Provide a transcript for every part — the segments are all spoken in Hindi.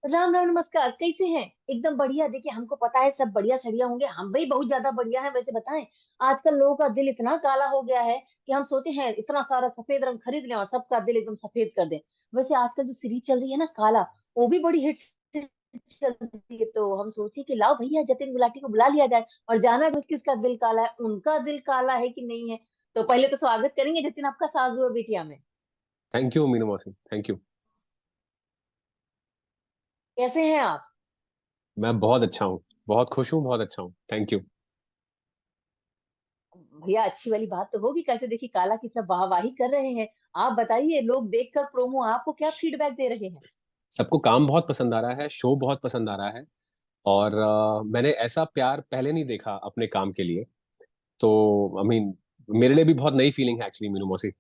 राम राम, नमस्कार। कैसे हैं? एकदम बढ़िया। देखिए, हमको पता है सब बढ़िया सड़िया होंगे, हम भी बहुत ज्यादा बढ़िया हैं। वैसे बताएं, आजकल लोगों का दिल इतना काला हो गया है कि हम सोचे हैं इतना सारा सफेद रंग खरीद लें और सबका दिल एकदम सफेद कर दें। वैसे आजकल जो सीरीज चल रही है ना, काला, वो भी बड़ी हिट चल रही है। तो हम सोचे कि लाओ भैया जतिन गुलाटी को बुला लिया जाए और जाना जाए किसका दिल काला है, उनका दिल काला है कि नहीं है। तो पहले तो स्वागत करेंगे जतिन आपका सास और बिटिया में। थैंक यू मीनू मौसी, थैंक यू। कैसे हैं आप? मैं बहुत अच्छा हूँ, बहुत खुश हूँ, बहुत अच्छा हूँ, थैंक यू। भैया अच्छी वाली बात तो होगी। कैसे, देखिए काला की सब वाहवाही कर रहे हैं। आप बताइए, लोग देखकर प्रोमो आपको क्या फीडबैक दे रहे हैं? सबको काम बहुत पसंद आ रहा है, शो बहुत पसंद आ रहा है। और मैंने ऐसा प्यार पहले नहीं देखा अपने काम के लिए। तो आई मीन मेरे लिए भी बहुत नई फीलिंग है एक्चुअली मीनू मौसी।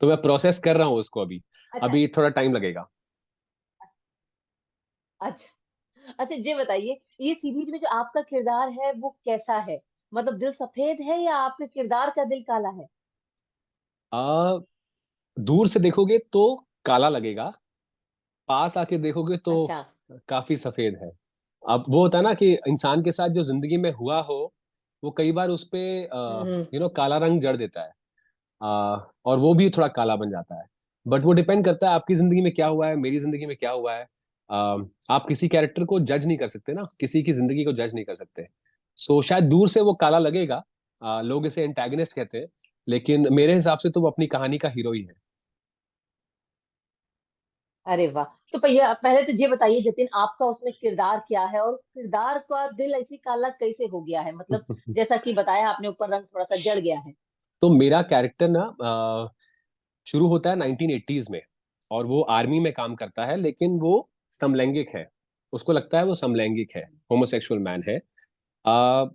तो मैं प्रोसेस कर रहा हूँ उसको अभी। अच्छा। अभी थोड़ा टाइम लगेगा। अच्छा। अच्छा, ये बताइए, ये सीरीज में जो आपका किरदार है वो कैसा है? मतलब दिल सफेद है या आपके किरदार का दिल काला है? आ, दूर से देखोगे तो काला लगेगा, पास आके देखोगे तो अच्छा। काफी सफेद है। अब वो होता है ना कि इंसान के साथ जो जिंदगी में हुआ हो, वो कई बार उस पे हम्म। काला रंग जड़ देता है। और वो भी थोड़ा काला बन जाता है। बट वो डिपेंड करता है आपकी जिंदगी में क्या हुआ है, मेरी जिंदगी में क्या हुआ है। आप किसी कैरेक्टर को जज नहीं कर सकते ना, किसी की जिंदगी को जज नहीं कर सकते। सो शायद दूर से वो काला लगेगा। लोग इसे एंटेगनिस्ट कहते हैं, लेकिन मेरे हिसाब से तो वो अपनी कहानी का हीरो ही है। अरे वाह। तो भैया पहले तो ये बताइए जतिन, आपका उसमें किरदार क्या है और किरदार का दिल ऐसे काला कैसे हो गया है? मतलब जैसा कि बताया आपने, ऊपर रंग थोड़ा सा जड़ गया है। तो मेरा कैरेक्टर ना शुरू होता है 1980s में। और वो आर्मी में काम करता है, लेकिन वो समलैंगिक है। उसको लगता है वो समलैंगिक है, होमोसेक्सुअल मैन है। आ,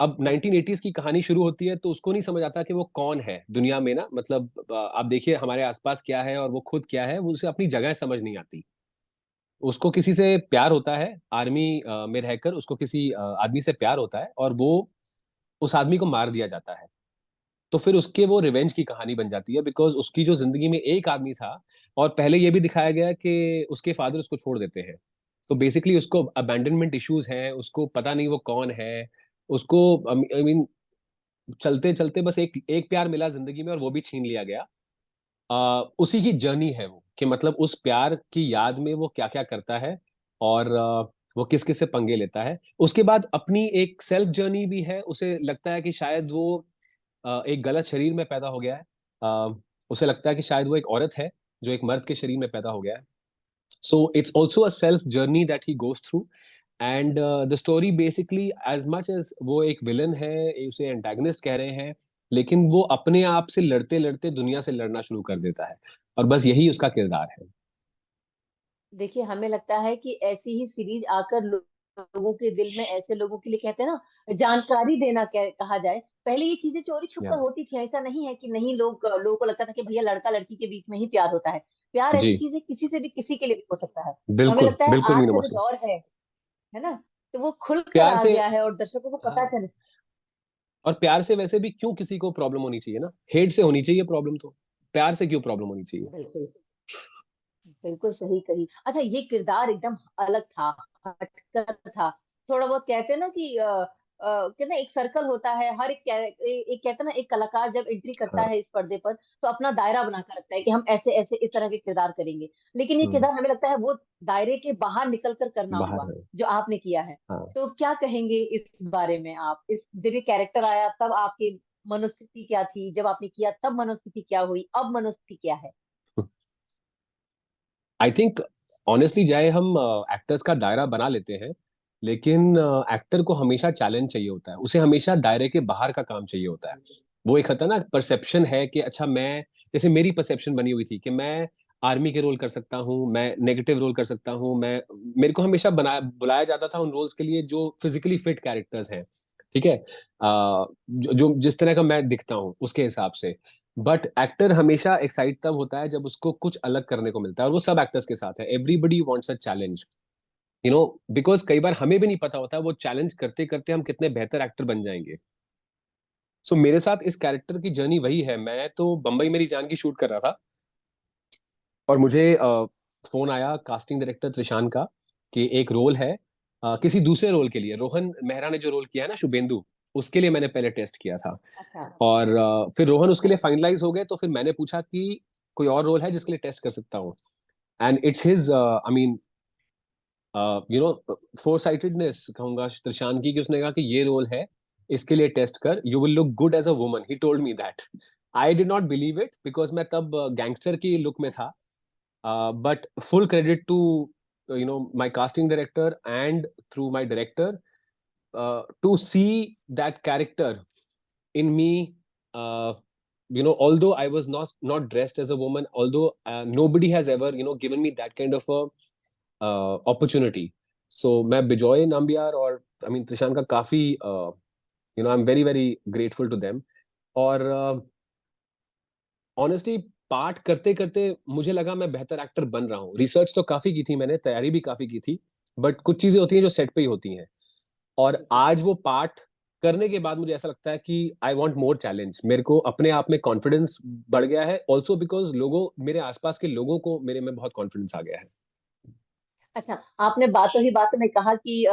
अब 1980s की कहानी शुरू होती है तो उसको नहीं समझ आता कि वो कौन है दुनिया में ना। मतलब आप देखिए हमारे आसपास क्या है और वो खुद क्या है, वो उसे अपनी जगह समझ नहीं आती। उसको किसी से प्यार होता है, आर्मी में रहकर उसको किसी आदमी से प्यार होता है, और वो उस आदमी को मार दिया जाता है। तो फिर उसके वो रिवेंज की कहानी बन जाती है, बिकॉज उसकी जो जिंदगी में एक आदमी था। और पहले ये भी दिखाया गया कि उसके फादर उसको छोड़ देते हैं। तो बेसिकली उसको अबैंडनमेंट इश्यूज हैं, उसको पता नहीं वो कौन है। उसको आई मीन चलते चलते बस एक एक प्यार मिला जिंदगी में और वो भी छीन लिया गया। उसी की जर्नी है वो, कि मतलब उस प्यार की याद में वो क्या क्या करता है। और वो किस किस से पंगे लेता है। उसके बाद अपनी एक सेल्फ जर्नी भी है। उसे लगता है कि शायद वो एक गलत शरीर में पैदा हो गया है। उसे लगता है कि शायद वो एक औरत है जो एक मर्द के शरीर में पैदा हो गया है। So it's also a self journey that he goes through. And the story basically as much as वो एक विलन है, उसे एंटागनिस्ट कह रहे हैं, लेकिन वो अपने आप से लड़ते लड़ते दुनिया से लड़ना शुरू कर देता है। और बस यही उसका किरदार है। देखिए, हमें लगता है कि ऐसी ही सीरीज आकर लोगों के दिल में, ऐसे लोगों के लिए कहते हैं ना, जानकारी देना कहा जाए। पहले ये चीजें चोरी छुप या कर होती थी, ऐसा नहीं है कि नहीं। लोगों को लगता था कि भैया लड़का लड़की के बीच में ही प्यार होता है। प्यार ऐसी जी, चीज है, किसी से भी किसी के लिए भी हो सकता है। तो हमें बिल्कुल लगता है बिल्कुल आज मीनू का जो मौसी। दौर है ना, तो वो खुलकर प्यार आ से, गया है और दर्शकों को पता हाँ। चले। और प्यार से वैसे भी क्यों किसी को प्रॉब्लम होनी चाहिए ना, हेट से होनी चाहिए प्रॉब्लम तो। प्यार से क्यों प्रॉब्लम होनी चाहिए। बिल्कुल। बिल्कुल सही कही। अच्छा, ये किरदार एकदम अलग था, हटकर था। थोड़ा बहुत कहते हैं ना कि कहते हैं एक सर्कल होता है। हर एक कहते हैं ना, एक कलाकार जब एंट्री करता हाँ। है इस पर्दे पर तो अपना दायरा बनाकर रखता है कि हम ऐसे ऐसे इस तरह के किरदार करेंगे। लेकिन ये हम्म। किरदार हमें लगता है वो दायरे के बाहर निकल कर करना बाहर हुआ है। जो आपने किया है। हाँ। तो क्या कहेंगे इस बारे में आप? इस जब ये कैरेक्टर आया तब आपकी मनोस्थिति क्या थी, जब आपने किया तब मनोस्थिति क्या हुई, अब मनोस्थिति क्या है? आई थिंक ऑनेस्टली जाए, हम एक्टर्स का दायरा बना लेते हैं, लेकिन एक्टर को हमेशा चैलेंज चाहिए होता है, उसे हमेशा दायरे के बाहर का काम चाहिए होता है। वो एक होता है ना परसेप्शन है कि अच्छा मैं, जैसे मेरी परसेप्शन बनी हुई थी कि मैं आर्मी के रोल कर सकता हूँ, मैं नेगेटिव रोल कर सकता हूँ। मैं, मेरे को हमेशा बुलाया जाता था उन रोल्स के लिए जो फिजिकली फिट कैरेक्टर्स हैं। ठीक है। जो जिस तरह का मैं दिखता हूँ उसके हिसाब से। बट एक्टर हमेशा एक्साइट तब होता है जब उसको कुछ अलग करने को मिलता है, और वो सब एक्टर्स के साथ है। Everybody wants a challenge, because कई बार हमें भी नहीं पता होता वो चैलेंज करते करते हम कितने बेहतर एक्टर बन जाएंगे। सो मेरे साथ इस कैरेक्टर की जर्नी वही है। मैं तो बम्बई मेरी जान की शूट कर रहा था, और मुझे फोन आया कास्टिंग डायरेक्टर त्रिशान का कि एक रोल है किसी दूसरे रोल के लिए, रोहन मेहरा ने जो रोल किया है ना शुभेंदु, उसके लिए मैंने पहले टेस्ट किया था। अच्छा। और फिर रोहन उसके अच्छा। लिए फाइनलाइज हो गए, तो फिर मैंने पूछा कि कोई और रोल है जिसके लिए टेस्ट कर सकता हूँ। And it's his I mean you know four sightedness कहूंगा त्रिशान की, कि उसने कहा कि ये रोल है, इसके लिए टेस्ट कर, you will look good as a woman, he told me that. I did not believe it because मैं तब गैंगस्टर की लुक में था। But full credit to my casting director and through my director to see that character in me. Although I was not dressed as a woman, although nobody has ever given me that kind of a opportunity. So मैं बिजॉय नाम्बियार और आई मीन त्रिशान का काफी I am very very grateful to them. और ऑनेस्टली पाठ करते करते मुझे लगा मैं बेहतर एक्टर बन रहा हूँ। रिसर्च तो काफी की थी मैंने, तैयारी भी काफी की थी, बट कुछ चीजें होती हैं जो सेट पे ही होती हैं। और बिल्कुल। आज वो पाठ करने के बाद मुझे ऐसा लगता है कि आई वांट मोर चैलेंज। मेरे को अपने आप में कॉन्फिडेंस बढ़ गया है, ऑल्सो बिकॉज लोगों, मेरे आसपास के लोगों को मेरे में बहुत कॉन्फिडेंस आ गया है। अच्छा, आपने बातों ही बातों में कहा कि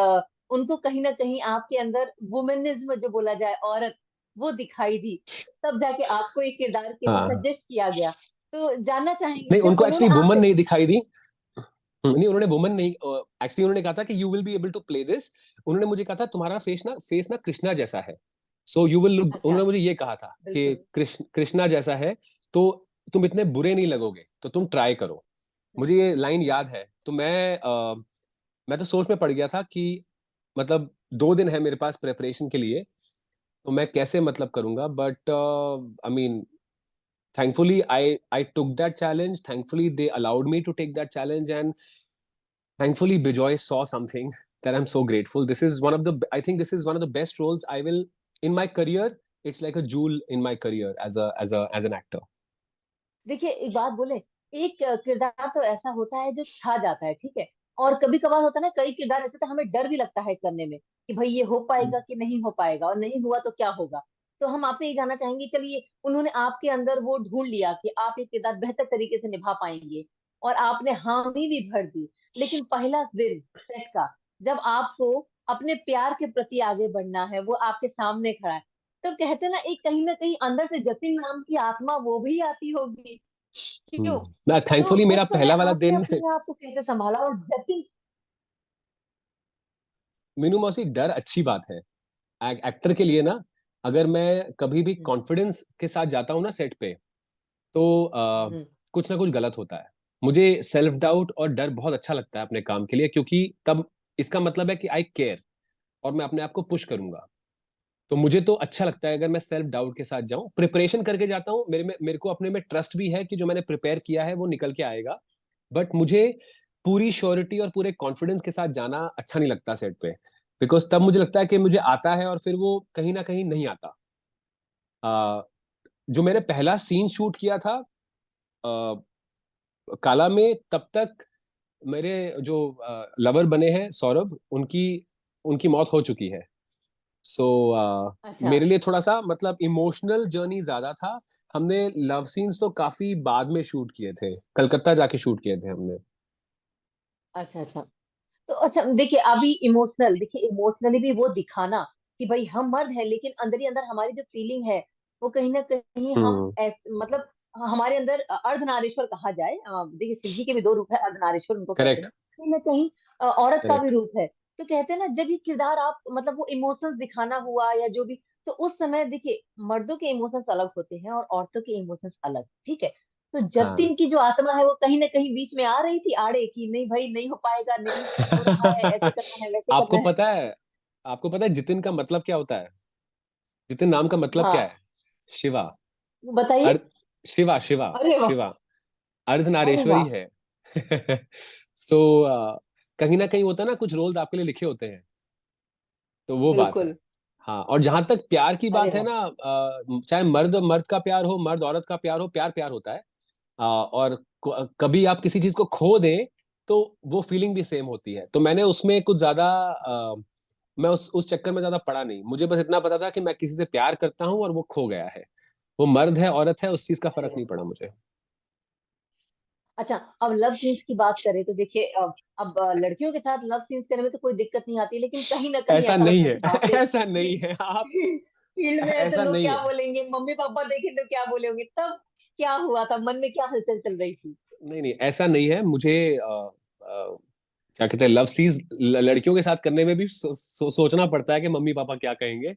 उनको कहीं ना कहीं आपके अंदर वुमेनिज्म जो बोला जाए, औरत, वो दिखाई दी, तब जाके आपको एक किरदार के लिए हाँ, सजेस्ट किया गया। तो जानना चाहेंगे नहीं जब उनको उन्होंने एक्चुअली वुमन आपसे। नहीं दिखाई दी। नहीं, उन्होंने वुमन नहीं, एक्चुअली उन्होंने कहा था कि you will be able to play this. उन्होंने मुझे कहा था तुम्हारा फेस ना कृष्णा जैसा है, सो यू विल लुक, अच्छा। उन्होंने मुझे ये कहा था कि बिल्कुल। कृष्णा जैसा है, तो तुम इतने बुरे नहीं लगोगे, तो तुम ट्राई करो। मुझे ये लाइन याद है, तो मैं तो सोच में पड़ गया था कि मतलब 2 दिन है मेरे पास प्रेपरेशन के लिए, तो मैं कैसे मतलब करूंगा। But I mean thankfully I took that challenge, thankfully they allowed me to take that challenge, and thankfully Bijoy saw something that I'm so grateful. This is one of the, I think this is one of the best roles I will in my career. It's like a jewel in my career as an actor. देखिए, एक बात बोले, एक किरदार तो ऐसा होता है जो छा जाता है, ठीक है। और कभी कभार होता है ना, कई किरदार ऐसे तो हमें डर भी लगता है करने में कि भाई ये हो पाएगा कि नहीं हो पाएगा, और नहीं हुआ तो क्या होगा। तो हम आपसे ये जानना चाहेंगे, चलिए उन्होंने आपके अंदर वो ढूंढ लिया कि आप ये किरदार बेहतर तरीके से निभा पाएंगे, और आपने हामी भी भर दी। लेकिन पहला दिन सेट का, जब आपको अपने प्यार के प्रति आगे बढ़ना है, वो आपके सामने खड़ा है, तो कहते हैं ना, एक कहीं ना कहीं अंदर से जतिन नाम की आत्मा वो भी आती होगी, क्यों? ना तो थैंकफुली मेरा उस समय पहला वाला आपने दिन अपने आप को कैसे संभाला, और जतिन। मीनू मौसी, डर अच्छी बात है एक्टर के लिए ना। अगर मैं कभी भी हम्म। कॉन्फिडेंस के साथ जाता हूँ ना सेट पे, तो हम्म। कुछ ना कुछ गलत होता है। मुझे सेल्फ डाउट और डर बहुत अच्छा लगता है अपने काम के लिए, क्योंकि तब इसका मतलब है कि आई केयर और मैं अपने आप को पुश करूंगा। तो मुझे तो अच्छा लगता है अगर मैं सेल्फ डाउट के साथ जाऊं, प्रिपरेशन करके जाता हूं, मेरे को अपने में ट्रस्ट भी है कि जो मैंने प्रिपेयर किया है वो निकल के आएगा। बट मुझे पूरी श्योरिटी और पूरे कॉन्फिडेंस के साथ जाना अच्छा नहीं लगता सेट पे, बिकॉज तब मुझे लगता है कि मुझे आता है और फिर वो कहीं ना कहीं नहीं आता। आ, जो मैंने पहला सीन शूट किया था आ, काला में, तब तक मेरे जो लवर बने हैं सौरभ, उनकी उनकी मौत हो चुकी है। सो अच्छा। मेरे लिए थोड़ा सा मतलब इमोशनल जर्नी ज्यादा था। हमने लव सीन्स तो काफी बाद में शूट किए थे, कलकत्ता जाके शूट किए थे हमने। अच्छा। अच्छा। तो अच्छा, देखिए अभी इमोशनल, देखिए इमोशनली भी वो दिखाना कि भाई हम मर्द हैं, लेकिन अंदर ही अंदर हमारी जो फीलिंग है, वो कहीं ना कहीं हम हम्म। मतलब हमारे अंदर अर्धनारीश्वर कहा जाए। देखिए शिव जी के भी 2 रूप है, अर्धनारीश्वर उनको कहते करेक्ट। हैं, कहीं ना कहीं औरत का भी करेक्ट। रूप है। तो कहते हैं ना, जब ये किरदार आप मतलब वो इमोशंस दिखाना हुआ या जो भी, तो उस समय देखिए मर्दों के इमोशंस अलग होते हैं और औरतों के इमोशंस अलग, ठीक है। तो हाँ। जतिन की जो आत्मा है, वो कहीं ना कहीं बीच में आ रही थी आड़े की, नहीं भाई नहीं हो पाएगा, नहीं हो रहा है, ऐसे करना है, वैसे आपको करना है। पता है, आपको पता है जितिन का मतलब क्या होता है? जितिन नाम का मतलब क्या हाँ, है? शिवा। बताइए। अर्ध, शिवा शिवा अरे वाह। शिवा, अरे अर्धनारेश्वरी वाह। है। सो कहीं ना कहीं होता है ना, कुछ रोल्स आपके लिए लिखे होते हैं, तो वो बात है। बिल्कुल। हाँ, और जहां तक प्यार की अरे बात है वाह। ना, चाहे मर्द मर्द का प्यार हो, मर्द औरत का प्यार हो, प्यार प्यार होता है। और कभी आप किसी चीज को खो दें, तो वो फीलिंग भी सेम होती है। तो मैंने उसमें कुछ ज्यादा मैं उस चक्कर में ज्यादा पड़ा नहीं। मुझे बस इतना पता था कि मैं किसी से प्यार करता हूँ और वो खो गया है। वो मर्द है औरत है, उस चीज का अरे फर्क वाह। नहीं पड़ा मुझे। अच्छा, अब लव सीन्स की बात करें तो देखिए, अब लड़कियों के साथ लव सीन्स करने में तो कोई दिक्कत नहीं आती, लेकिन कहीं ना कहीं ऐसा ऐसा नहीं लगता है है। कि बाप रे, ऐसा नहीं है आप, फील्ड में ऐसे ऐसा लोग नहीं क्या है। बोलेंगे, मम्मी पापा देखें तो क्या बोलेंगे, तब क्या हुआ था, मन में क्या हलचल चल रही थी? नहीं नहीं, ऐसा नहीं है। मुझे क्या कहते हैं, लव सीज लड़कियों के साथ करने में भी सोचना पड़ता है कि मम्मी पापा क्या कहेंगे।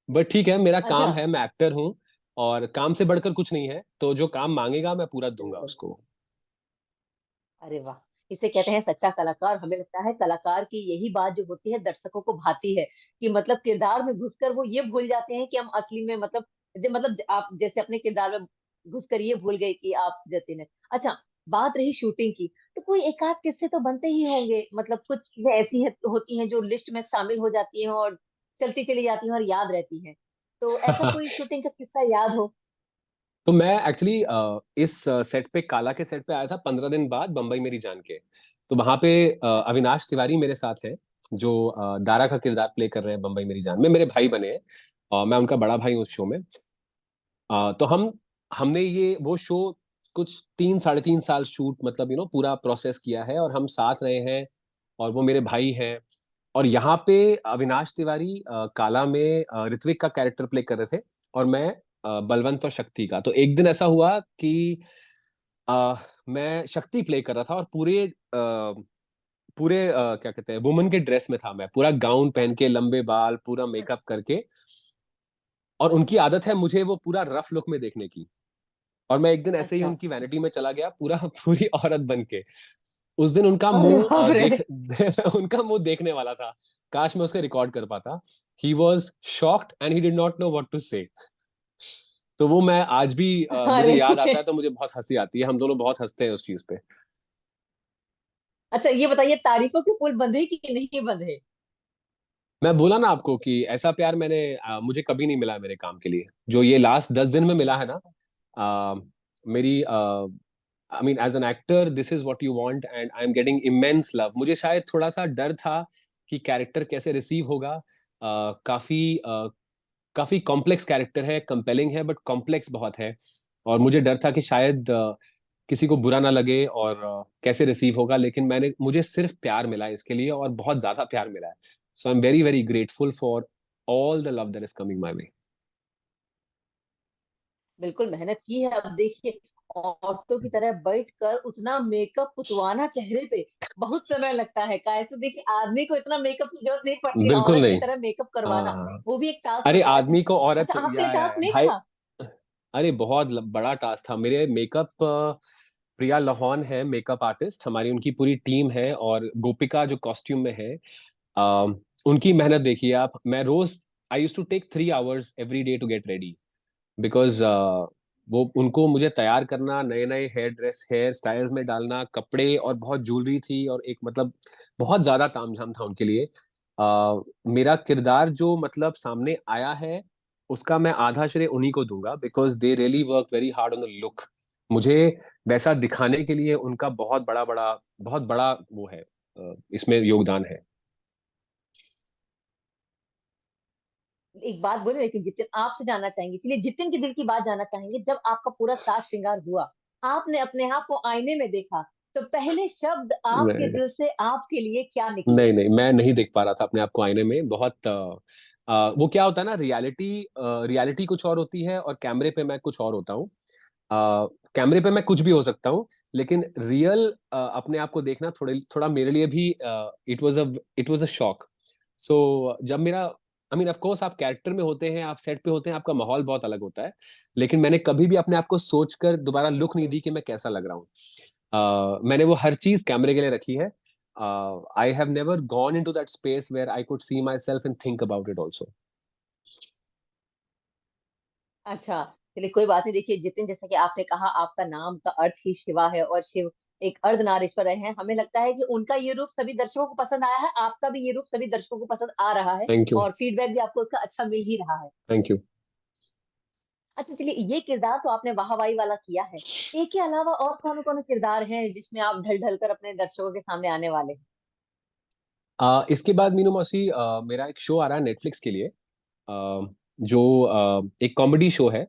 बट ठीक है, मेरा अच्छा। काम है, मैं एक्टर हूँ, और काम से बढ़कर कुछ नहीं है, तो जो काम मांगेगा मैं पूरा दूंगा बिल्कुल। उसको। अरे वाह, इसे कहते हैं सच्चा कलाकार। हमें लगता है कलाकार की यही बात जो होती है दर्शकों को भाती है, कि मतलब किरदार में घुसकर वो ये भूल जाते हैं कि हम असली में, मतलब आप जैसे अपने किरदार में घुसकर ये भूल गए कि आप जतिन है। अच्छा, बात रही शूटिंग की, तो कोई एक आध किस्से तो बनते ही होंगे, मतलब कुछ चीजें ऐसी होती हैं जो लिस्ट में शामिल हो जाती हैं और चलती चली जाती हैं और याद रहती हैं। तो ऐसा कोई शूटिंग का किस्सा याद हो? तो मैं एक्चुअली इस सेट पे, काला के सेट पे आया था 15 दिन बाद, बम्बई मेरी जान के। तो वहां पे अविनाश तिवारी मेरे साथ हैं, जो दारा का किरदार प्ले कर रहे हैं बम्बई मेरी जान में, मेरे भाई बने हैं, और मैं उनका बड़ा भाई हूँ उस शो में। तो हमने ये वो शो कुछ 3 साढ़े 3 साल शूट, मतलब पूरा प्रोसेस किया है, और हम साथ रहे हैं, और वो मेरे भाई हैं। और यहाँ पे अविनाश तिवारी काला में ऋत्विक का कैरेक्टर प्ले कर रहे थे, और मैं बलवंत और शक्ति का। तो एक दिन ऐसा हुआ कि अ, मैं शक्ति प्ले कर रहा था, और पूरे क्या कहते हैं, वुमन के ड्रेस में था, मैं पूरा गाउन पहन के, लंबे बाल, पूरा मेकअप करके। और उनकी आदत है मुझे वो पूरा रफ लुक में देखने की। और मैं एक दिन ऐसे ही अच्छा। उनकी वैनिटी में चला गया, पूरा पूरी औरत बन के। उस दिन उनका अरे मुंह बाप रे। उनका मुंह देखने वाला था। काश मैं उसको रिकॉर्ड कर पाता। He was shocked and he did not know what to say. तो वो मैं आज भी मुझे याद आता अरे। है तो मुझे बहुत हंसी आती है, हम दोनों बहुत हंसते हैं उस चीज पे। अच्छा, ये बताइए, तारीफों के पुल बंधे कि नहीं बंधे? मैं बोला ना आपको कि ऐसा प्यार मुझे कभी नहीं मिला है मेरे काम के लिए, जो ये लास्ट 10 दिन में मिला है ना। अ, मेरी I mean, as an actor this is what you want, and I am getting immense love. मुझे शायद थोड़ा सा डर था कि कैरेक्टर कैसे रिसीव होगा। काफी कॉम्प्लेक्स कैरेक्टर है, कंपेलिंग है, बट कॉम्प्लेक्स बहुत है। और मुझे डर था कि शायद किसी को बुरा ना लगे, और कैसे रिसीव होगा। लेकिन मुझे सिर्फ प्यार मिला है इसके लिए, और बहुत ज्यादा प्यार मिला है। So I am very very grateful for all the love that is coming my way. बिल्कुल मेहनत की है। अब देखिए, औरतों की तरह बैठकर उतना मेकअप पुतवाना चेहरे पे बहुत समय लगता है। कैसे देखिए, आदमी को इतना मेकअप की जरूरत नहीं पड़ती, बिल्कुल औरत की नहीं। तरह मेकअप करवाना हाँ। वो भी एक टास्क अरे होता है। आदमी को औरत, अच्छा, आपके लिए टास्क या नहीं भाई। था? अरे बहुत बड़ा टास्क था मेरे मेकअप। प्रिया लोहन है मेकअप आर्टिस्ट हमारी, उनकी पूरी टीम है, और गोपिका जो कॉस्ट्यूम में है, अ, उनकी मेहनत देखिए आप। मैं रोज, I use to take 3 hours every day to get ready, because वो उनको मुझे तैयार करना, नए नए हेयर स्टाइल्स में डालना, कपड़े, और बहुत ज्वेलरी थी, और एक मतलब बहुत ज्यादा तामझाम था उनके लिए। मेरा किरदार जो मतलब सामने आया है, उसका मैं आधा श्रेय उन्हीं को दूंगा, because they really work very hard on the look. मुझे वैसा दिखाने के लिए उनका बहुत बड़ा वो है, इसमें योगदान है। एक बात बोले, लेकिन जितिन आपसे जानना चाहेंगे, चलिए जितिन के दिल की बात जानना चाहेंगे। जब आपका पूरा साज श्रृंगार हुआ, आपने अपने आप को आईने में देखा, तो पहले शब्द आपके नहीं दिल से आपके लिए क्या निकले? नहीं नहीं, मैं नहीं देख पा रहा था अपने आप को आईने में। बहुत वो क्या होता है ना, रियलिटी कुछ और होती है, और कैमरे पे मैं कुछ और होता हूँ। कैमरे पे मैं कुछ भी हो सकता हूँ, लेकिन रियल अपने आप को देखना थोड़े थोड़ा मेरे लिए भी इट वाज अ शॉक। सो जब मेरा, आई मीन ऑफ कोर्स, आप कैरेक्टर में होते हैं, आप सेट पे होते हैं, आपका माहौल बहुत अलग होता है। लेकिन मैंने कभी भी अपने आप को सोचकर दोबारा लुक नहीं दी कि मैं कैसा लग रहा हूँ। मैंने वो हर चीज कैमरे के लिए रखी है। I have never gone into that space where I could see myself and think about it also. अच्छा, चलिए कोई बात नहीं। देखिए जितिन, जैसा कि आपने कहा, आपका नाम का अर्थ ही शिवा है, और शिव एक अर्धनारीश्वर रहे हैं। हमें लगता है कि उनका ये रूप सभी दर्शकों को पसंद आया है, आपका भी ये रूप सभी दर्शकों को पसंद आ रहा है, थैंक यू। और फीडबैक भी आपको उसका अच्छा मिल ही रहा है। Thank you. अच्छा, चलिए, ये किरदार तो आपने वाहवाही वाला किया है। एक के अलावा और कौन कौन किरदार हैं जिसमें आप ढल ढल कर अपने दर्शकों के सामने आने वाले हैं? इसके बाद मीनू मौसी, मेरा एक शो आ रहा है नेटफ्लिक्स के लिए, जो एक कॉमेडी शो है।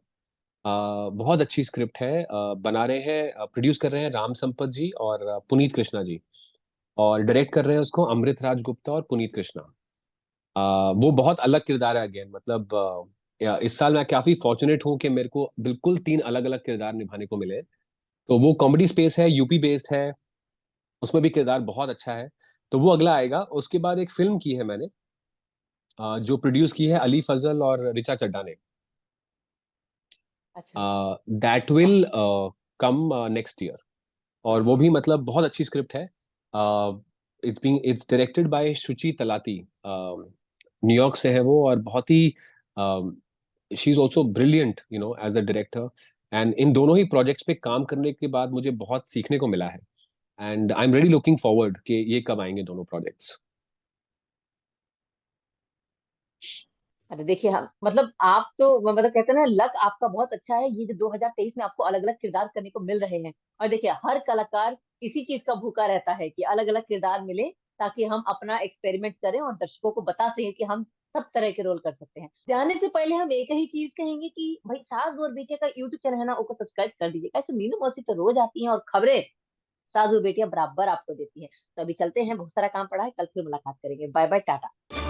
बहुत अच्छी स्क्रिप्ट है। बना रहे हैं, प्रोड्यूस कर रहे हैं राम संपत जी और पुनीत कृष्णा जी। और डायरेक्ट कर रहे हैं उसको अमृत राज गुप्ता और पुनीत कृष्णा। वो बहुत अलग किरदार है अगेन, मतलब इस साल मैं काफी फॉर्चुनेट हूँ कि मेरे को बिल्कुल 3 अलग अलग किरदार निभाने को मिले। तो वो कॉमेडी स्पेस है, यूपी बेस्ड है, उसमें भी किरदार बहुत अच्छा है। तो वो अगला आएगा। उसके बाद एक फिल्म की है मैंने, जो प्रोड्यूस की है अली फजल और रिचा चड्ढा ने। अच्छा। दैट वाह। Will come next year. और वो भी मतलब बहुत अच्छी स्क्रिप्ट है। It's directed by Shuchi Talati. New York से है वो, और बहुत ही she is also brilliant as a director. And इन दोनों ही प्रोजेक्ट्स पे काम करने के बाद मुझे बहुत सीखने को मिला है। And I am really looking forward कि ये कब आएंगे दोनों प्रोजेक्ट्स। अरे देखिए, हम मतलब आप तो मतलब कहते हैं ना, लक आपका बहुत अच्छा है, ये जो 2023 में आपको अलग अलग किरदार करने को मिल रहे हैं। और देखिए, हर कलाकार इसी चीज का भूखा रहता है कि अलग अलग किरदार मिले, ताकि हम अपना एक्सपेरिमेंट करें और दर्शकों को बता सकें कि हम सब तरह के रोल कर सकते हैं। जाने से पहले हम एक ही चीज कहेंगे कि भाई, सास और बेटे का यूट्यूब चैनल है ना, उसको सब्सक्राइब कर दीजिए। ऐसे मीनू मौसी तो रोज आती हैं और खबरें सास और बेटियां बराबर आपको देती हैं। तो अभी चलते हैं, बहुत सारा काम पड़ा है, कल फिर मुलाकात करेंगे। Bye bye, Tata.